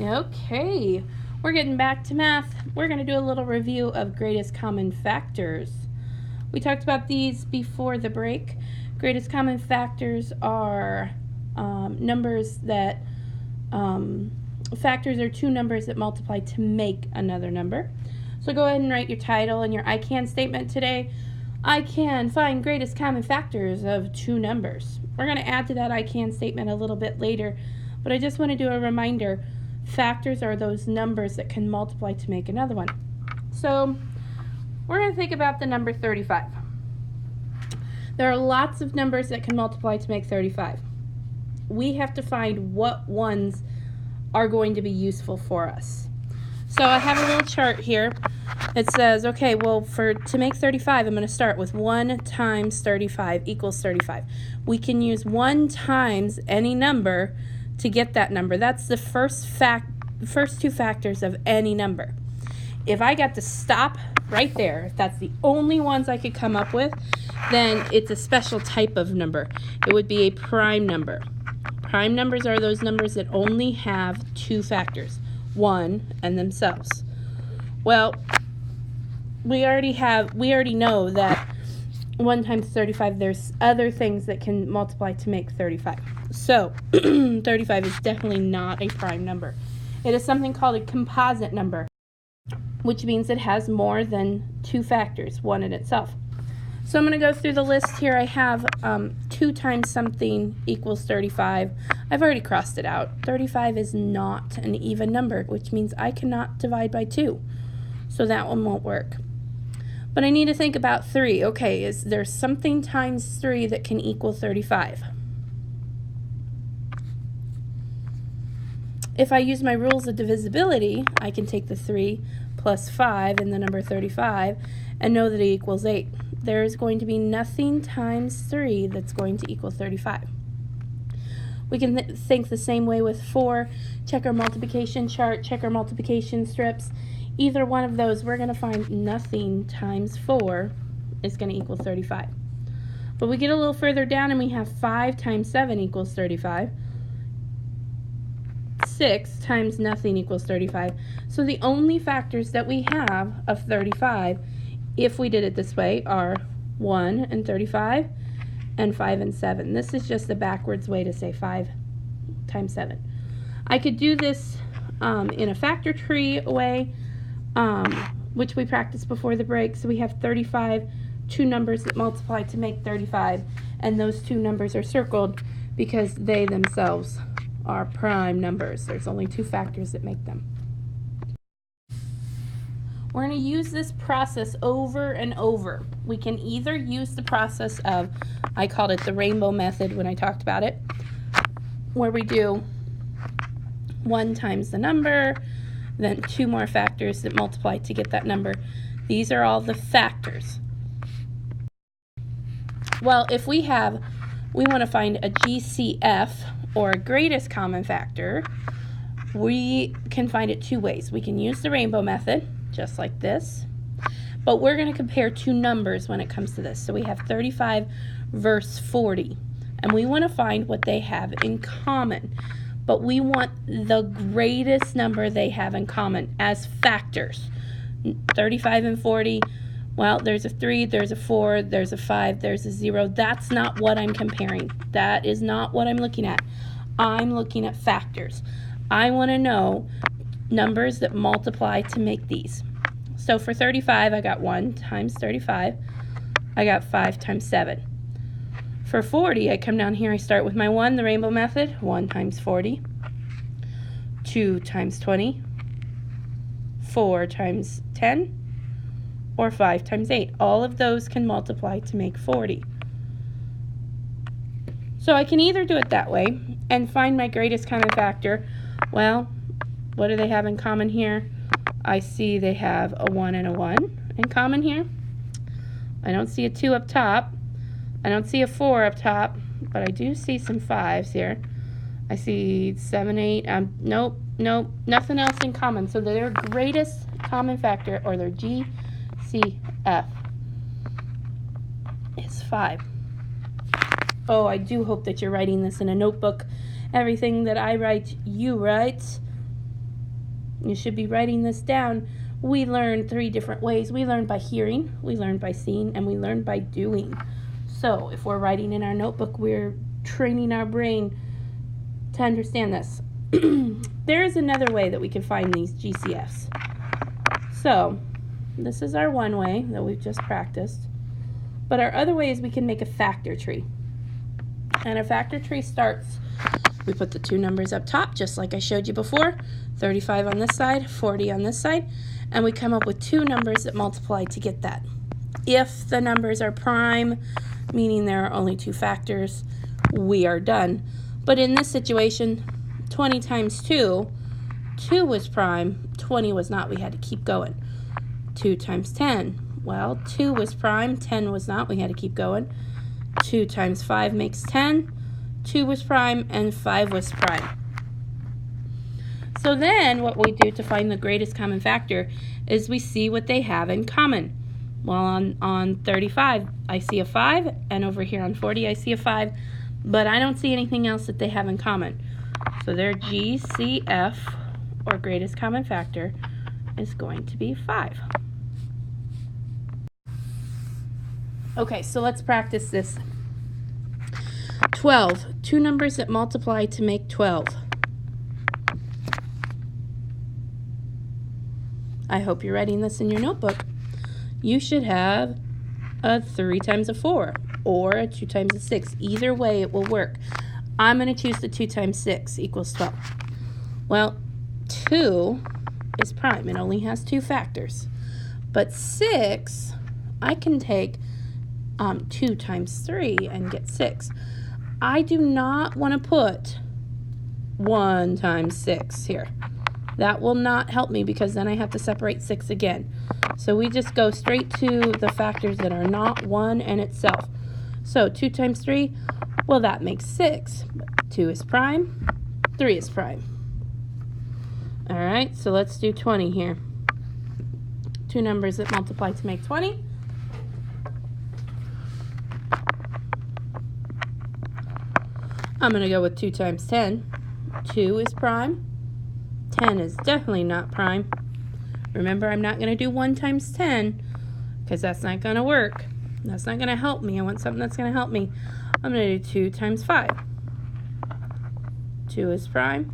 Okay, we're getting back to math. We're going to do a little review of greatest common factors. We talked about these before the break. Greatest common factors are numbers that, factors are two numbers that multiply to make another number. So go ahead and write your title and your I can statement today. I can find greatest common factors of two numbers. We're going to add to that I can statement a little bit later, but I just want to do a reminder. Factors are those numbers that can multiply to make another one. So we're going to think about the number 35. There are lots of numbers that can multiply to make 35. We have to find what ones are going to be useful for us. So I have a little chart here. It says, okay, well, to make 35, I'm going to start with 1 times 35 equals 35. We can use 1 times any number to get that number. That's the first two factors of any number. If I got to stop right there, if that's the only ones I could come up with, then it's a special type of number. It would be a prime number. Prime numbers are those numbers that only have two factors, 1 and themselves. Well, we already know that 1 times 35, there's other things that can multiply to make 35. So 35 is definitely not a prime number. It is something called a composite number, which means it has more than two factors, 1 in itself. So I'm going to go through the list here. I have 2 times something equals 35. I've already crossed it out. 35 is not an even number, which means I cannot divide by 2. So that one won't work. But I need to think about 3. Okay, is there something times 3 that can equal 35? If I use my rules of divisibility, I can take the 3 plus 5 in the number 35 and know that it equals 8. There is going to be nothing times 3 that's going to equal 35. We can think the same way with 4. Check our multiplication chart, check our multiplication strips. Either one of those, we're going to find nothing times 4 is going to equal 35. But we get a little further down and we have 5 times 7 equals 35. 6 times nothing equals 35. So the only factors that we have of 35, if we did it this way, are 1 and 35 and 5 and 7. This is just the backwards way to say 5 times 7. I could do this in a factor tree way, which we practiced before the break. So we have 35, two numbers that multiply to make 35, and those two numbers are circled because they themselves are prime numbers. There's only two factors that make them. We're going to use this process over and over. We can either use the process of, I called it the rainbow method when I talked about it, where we do 1 times the number, then 2 more factors that multiply to get that number. These are all the factors. Well, if we want to find a GCF, or a greatest common factor, we can find it 2 ways. We can use the rainbow method, just like this, but we're going to compare 2 numbers when it comes to this. So we have 35 versus 40, and we want to find what they have in common, but we want the greatest number they have in common as factors. 35 and 40, well, there's a 3, there's a 4, there's a 5, there's a 0. That's not what I'm comparing. That is not what I'm looking at. I'm looking at factors. I want to know numbers that multiply to make these. So for 35, I got 1 times 35. I got 5 times 7. For 40, I come down here, I start with my 1, the rainbow method, 1 times 40. 2 times 20. 4 times 10. Or 5 times 8. All of those can multiply to make 40. So I can either do it that way and find my greatest common factor. Well, what do they have in common here? I see they have a 1 and a 1 in common here. I don't see a 2 up top. I don't see a 4 up top, but I do see some 5s here. I see 7, 8. Nope, nothing else in common. So their greatest common factor, or their GCF, is 5. Oh, I do hope that you're writing this in a notebook. Everything that I write, you write. You should be writing this down. We learn 3 different ways. We learn by hearing, we learn by seeing, and we learn by doing. So if we're writing in our notebook, we're training our brain to understand this. There is another way that we can find these GCFs. So this is our one way that we've just practiced. But our other way is we can make a factor tree. And a factor tree starts, we put the 2 numbers up top, just like I showed you before, 35 on this side, 40 on this side, and we come up with 2 numbers that multiply to get that. If the numbers are prime, meaning there are only 2 factors, we are done. But in this situation, 20 times 2, 2 was prime, 20 was not. We had to keep going. 2 times 10, well, 2 was prime, 10 was not. We had to keep going. 2 times 5 makes 10. 2 was prime, and 5 was prime. So then what we do to find the greatest common factor is we see what they have in common. Well, on 35, I see a 5, and over here on 40, I see a 5, but I don't see anything else that they have in common. So their GCF, or greatest common factor, is going to be 5. Okay, so let's practice this. 12, 2 numbers that multiply to make 12. I hope you're writing this in your notebook. You should have a 3 times a 4 or a 2 times a 6. Either way it will work. I'm going to choose the 2 times 6 equals 12. Well, 2 is prime. It only has 2 factors. But 6, I can take 2 times 3 and get 6. I do not want to put 1 times 6 here. That will not help me because then I have to separate 6 again. So we just go straight to the factors that are not 1 and itself. So 2 times 3, well, that makes 6. 2 is prime, 3 is prime. All right, so let's do 20 here. 2 numbers that multiply to make 20. I'm going to go with 2 times 10. 2 is prime. 10 is definitely not prime. Remember, I'm not going to do 1 times 10 because that's not going to work. That's not going to help me. I want something that's going to help me. I'm going to do 2 times 5. 2 is prime.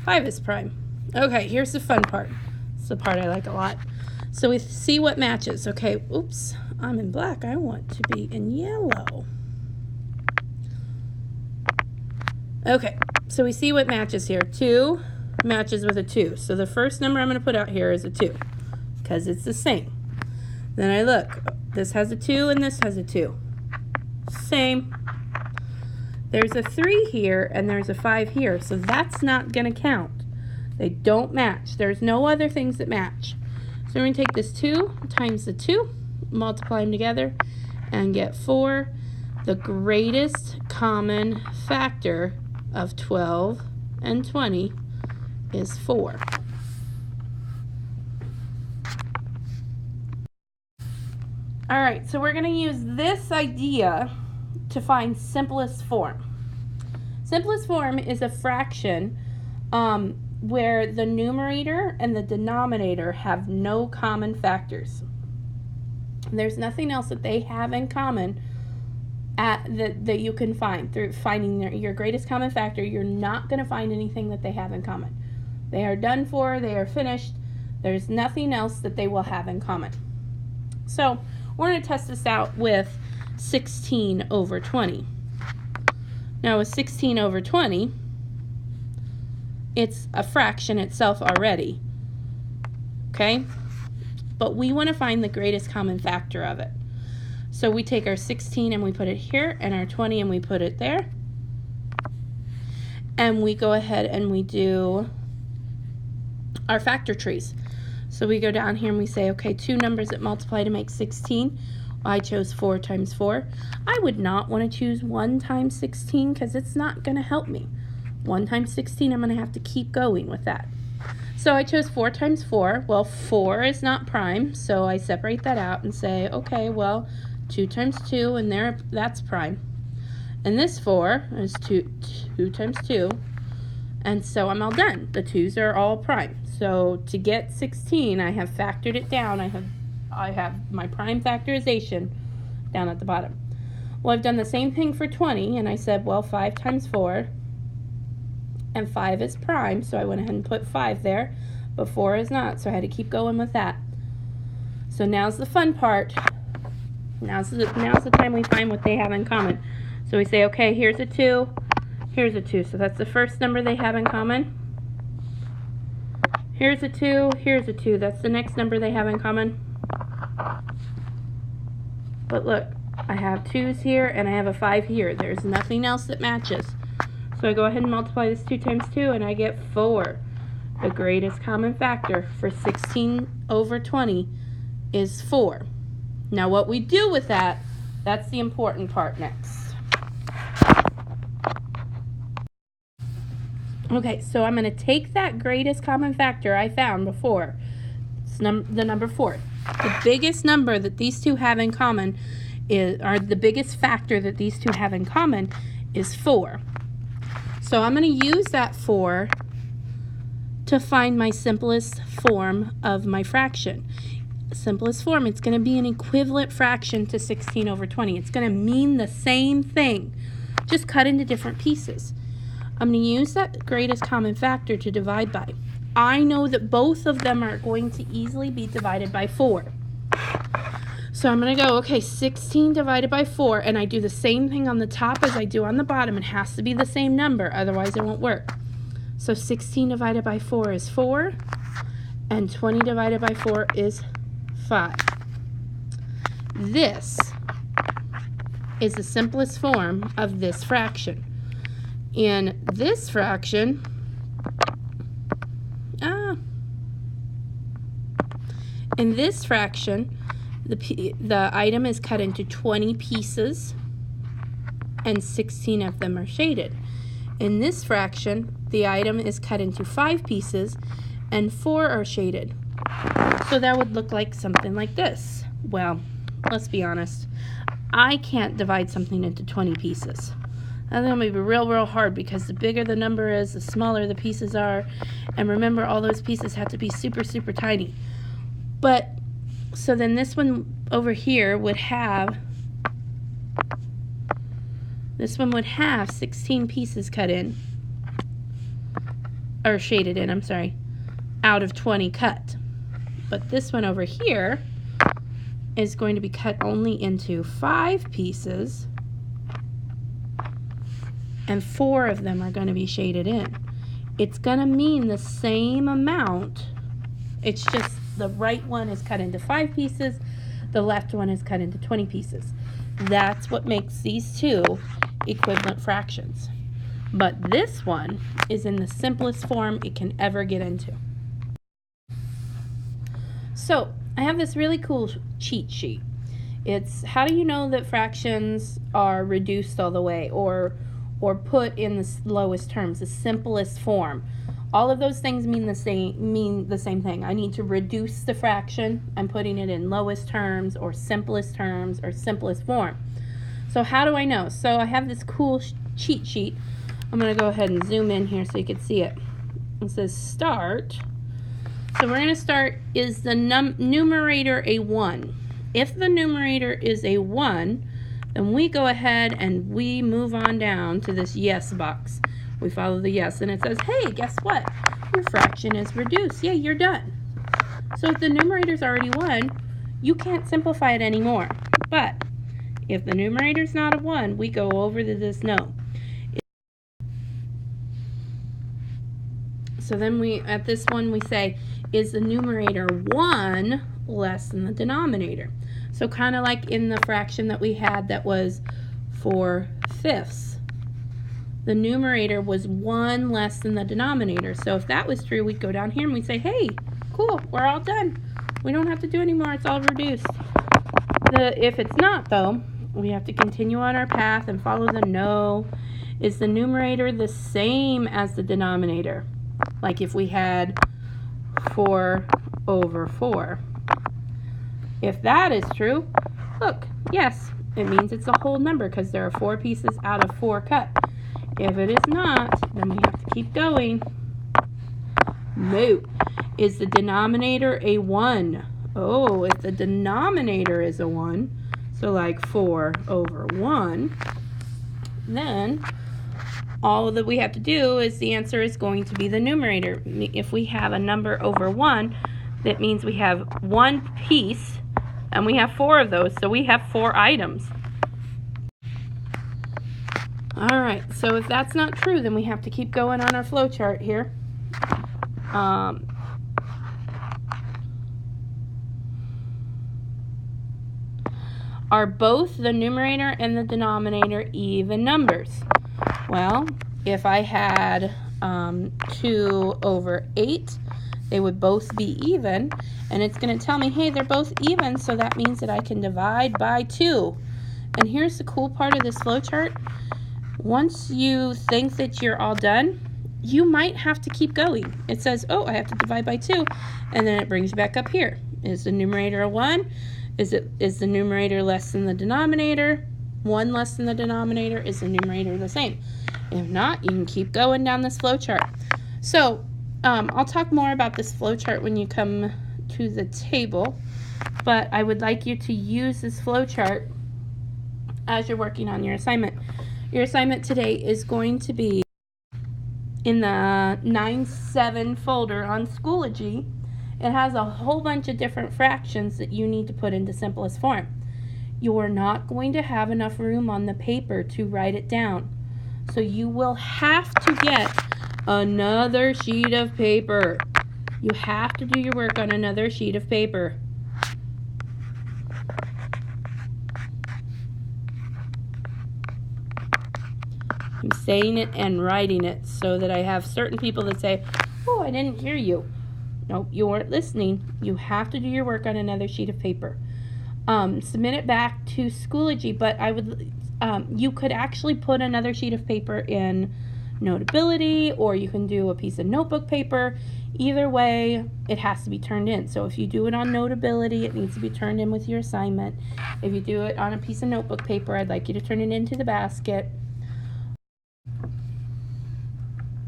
5 is prime. Okay, here's the fun part. It's the part I like a lot. So we see what matches. Okay, oops, I'm in black. I want to be in yellow. Okay, so we see what matches here. 2 matches with a 2. So the first number I'm going to put out here is a 2 because it's the same. Then I look. This has a 2 and this has a 2. Same. There's a 3 here and there's a 5 here, so that's not going to count. They don't match. There's no other things that match. So we're going to take this 2 times the 2, multiply them together, and get 4. The greatest common factor of 12 and 20 is 4. All right, so we're going to use this idea to find simplest form. Simplest form is a fraction where the numerator and the denominator have no common factors. There's nothing else that they have in common that you can find. Through finding your greatest common factor, you're not going to find anything that they have in common. They are done for, they are finished. There's nothing else that they will have in common. So we're going to test this out with 16 over 20. Now with 16 over 20, it's a fraction itself already. Okay? But we want to find the greatest common factor of it. So we take our 16 and we put it here, and our 20 and we put it there. And we go ahead and we do our factor trees. So we go down here and we say, okay, 2 numbers that multiply to make 16. I chose 4 times 4. I would not want to choose 1 times 16 because it's not going to help me. 1 times 16, I'm going to have to keep going with that. So I chose 4 times 4. Well, 4 is not prime, so I separate that out and say, okay, well, 2 times 2, and that's prime. And this 4 is 2 times 2, And so I'm all done. The 2's are all prime. So to get 16, I have factored it down. I have my prime factorization down at the bottom. Well, I've done the same thing for 20, and I said, well, 5 times 4, and 5 is prime, so I went ahead and put 5 there, but 4 is not, so I had to keep going with that. So now's the fun part. Now's the time we find what they have in common. So we say, okay, here's a 2, here's a 2, so that's the first number they have in common. Here's a 2, here's a 2, that's the next number they have in common. But look, I have 2's here and I have a 5 here. There's nothing else that matches. So I go ahead and multiply this 2 times 2 and I get 4. The greatest common factor for 16 over 20 is 4. Now what we do with that, that's the important part next. Okay, so I'm going to take that greatest common factor I found before. It's the number 4. The biggest number that these two have in common the biggest factor that these two have in common is 4. So I'm going to use that 4 to find my simplest form of my fraction. Simplest form, it's going to be an equivalent fraction to 16 over 20. It's going to mean the same thing, just cut into different pieces. I'm going to use that greatest common factor to divide by. I know that both of them are going to easily be divided by 4. So I'm going to go, okay, 16 divided by 4, and I do the same thing on the top as I do on the bottom. It has to be the same number, otherwise it won't work. So 16 divided by 4 is 4, and 20 divided by 4 is 5. This is the simplest form of this fraction. In this fraction, the item is cut into 20 pieces, and 16 of them are shaded. In this fraction, the item is cut into 5 pieces, and 4 are shaded. So that would look like something like this. Well, let's be honest. I can't divide something into 20 pieces. That's going to be real hard because the bigger the number is, the smaller the pieces are. And remember, all those pieces have to be super tiny. But, so then this one over here would have, 16 pieces cut in, or shaded in, I'm sorry, out of 20 cut. But this one over here is going to be cut only into 5 pieces, and 4 of them are going to be shaded in. It's going to mean the same amount. It's just the right one is cut into 5 pieces, the left one is cut into 20 pieces. That's what makes these two equivalent fractions. But this one is in the simplest form it can ever get into. So I have this really cool cheat sheet. It's how do you know that fractions are reduced all the way or put in the lowest terms, the simplest form. All of those things mean the same thing. I need to reduce the fraction. I'm putting it in lowest terms or simplest form. So how do I know? So I have this cool cheat sheet. I'm going to go ahead and zoom in here so you can see it. It says start. So we're going to start, is the numerator a 1? If the numerator is a 1, then we go ahead and we move on down to this yes box. We follow the yes, and it says, hey, guess what? Your fraction is reduced. Yeah, you're done. So if the numerator's already 1, you can't simplify it anymore. But if the numerator's not a 1, we go over to this no. So then at this one, we say, is the numerator 1 less than the denominator? So kind of like in the fraction that we had that was 4/5. The numerator was 1 less than the denominator. So if that was true, we'd go down here and we'd say, hey, cool, we're all done. We don't have to do anymore. It's all reduced. If it's not, though, we have to continue on our path and follow the no. Is the numerator the same as the denominator? Like if we had 4/4. If that is true, look, yes, it means it's a whole number because there are 4 pieces out of 4 cut. If it is not, then we have to keep going. No. Is the denominator a 1? Oh, if the denominator is a 1, so like 4 over 1, then all that we have to do is the answer is going to be the numerator. If we have a number over 1, that means we have one piece, and we have 4 of those, so we have 4 items. All right, so if that's not true, then we have to keep going on our flow chart here. Are both the numerator and the denominator even numbers? Well, if I had 2 over 8, they would both be even, and it's going to tell me, hey, they're both even, so that means that I can divide by 2. And here's the cool part of this flow chart. Once you think that you're all done, you might have to keep going. It says, oh, I have to divide by 2, and then it brings you back up here. Is the numerator a 1? Is the numerator less than the denominator? 1 less than the denominator? Is the numerator the same? If not, you can keep going down this flow chart. So I'll talk more about this flow chart when you come to the table, but I would like you to use this flow chart as you're working on your assignment. Your assignment today is going to be in the 9-7 folder on Schoology. It has a whole bunch of different fractions that you need to put into simplest form. You're not going to have enough room on the paper to write it down. So you will have to get another sheet of paper. You have to do your work on another sheet of paper. I'm saying it and writing it so that I have certain people that say, oh, I didn't hear you. Nope, you weren't listening. You have to do your work on another sheet of paper. Submit it back to Schoology, but I would, you could actually put another sheet of paper in Notability, or you can do a piece of notebook paper. Either way, it has to be turned in. So if you do it on Notability, it needs to be turned in with your assignment. If you do it on a piece of notebook paper, I'd like you to turn it into the basket.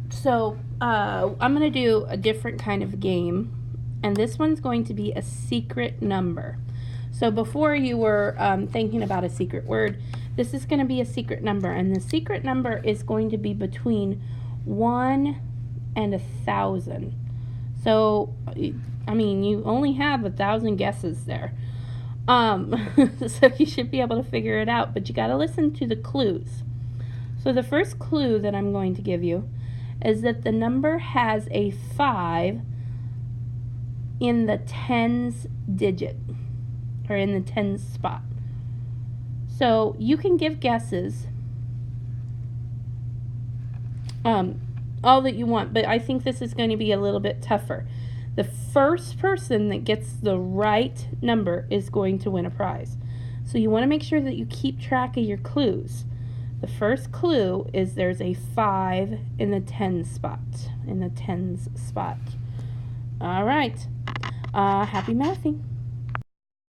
So I'm going to do a different kind of game, and this one's going to be a secret number. So before you were thinking about a secret word, this is going to be a secret number, and the secret number is going to be between 1 and 1,000. So, I mean, you only have 1,000 guesses there. So you should be able to figure it out, but you got to listen to the clues. So the first clue that I'm going to give you is that the number has a 5 in the tens digit, or in the tens spot. So you can give guesses all that you want, but I think this is going to be a little bit tougher. The first person that gets the right number is going to win a prize. So you want to make sure that you keep track of your clues. The first clue is there's a 5 in the tens spot. In the tens spot. All right. Happy mathing.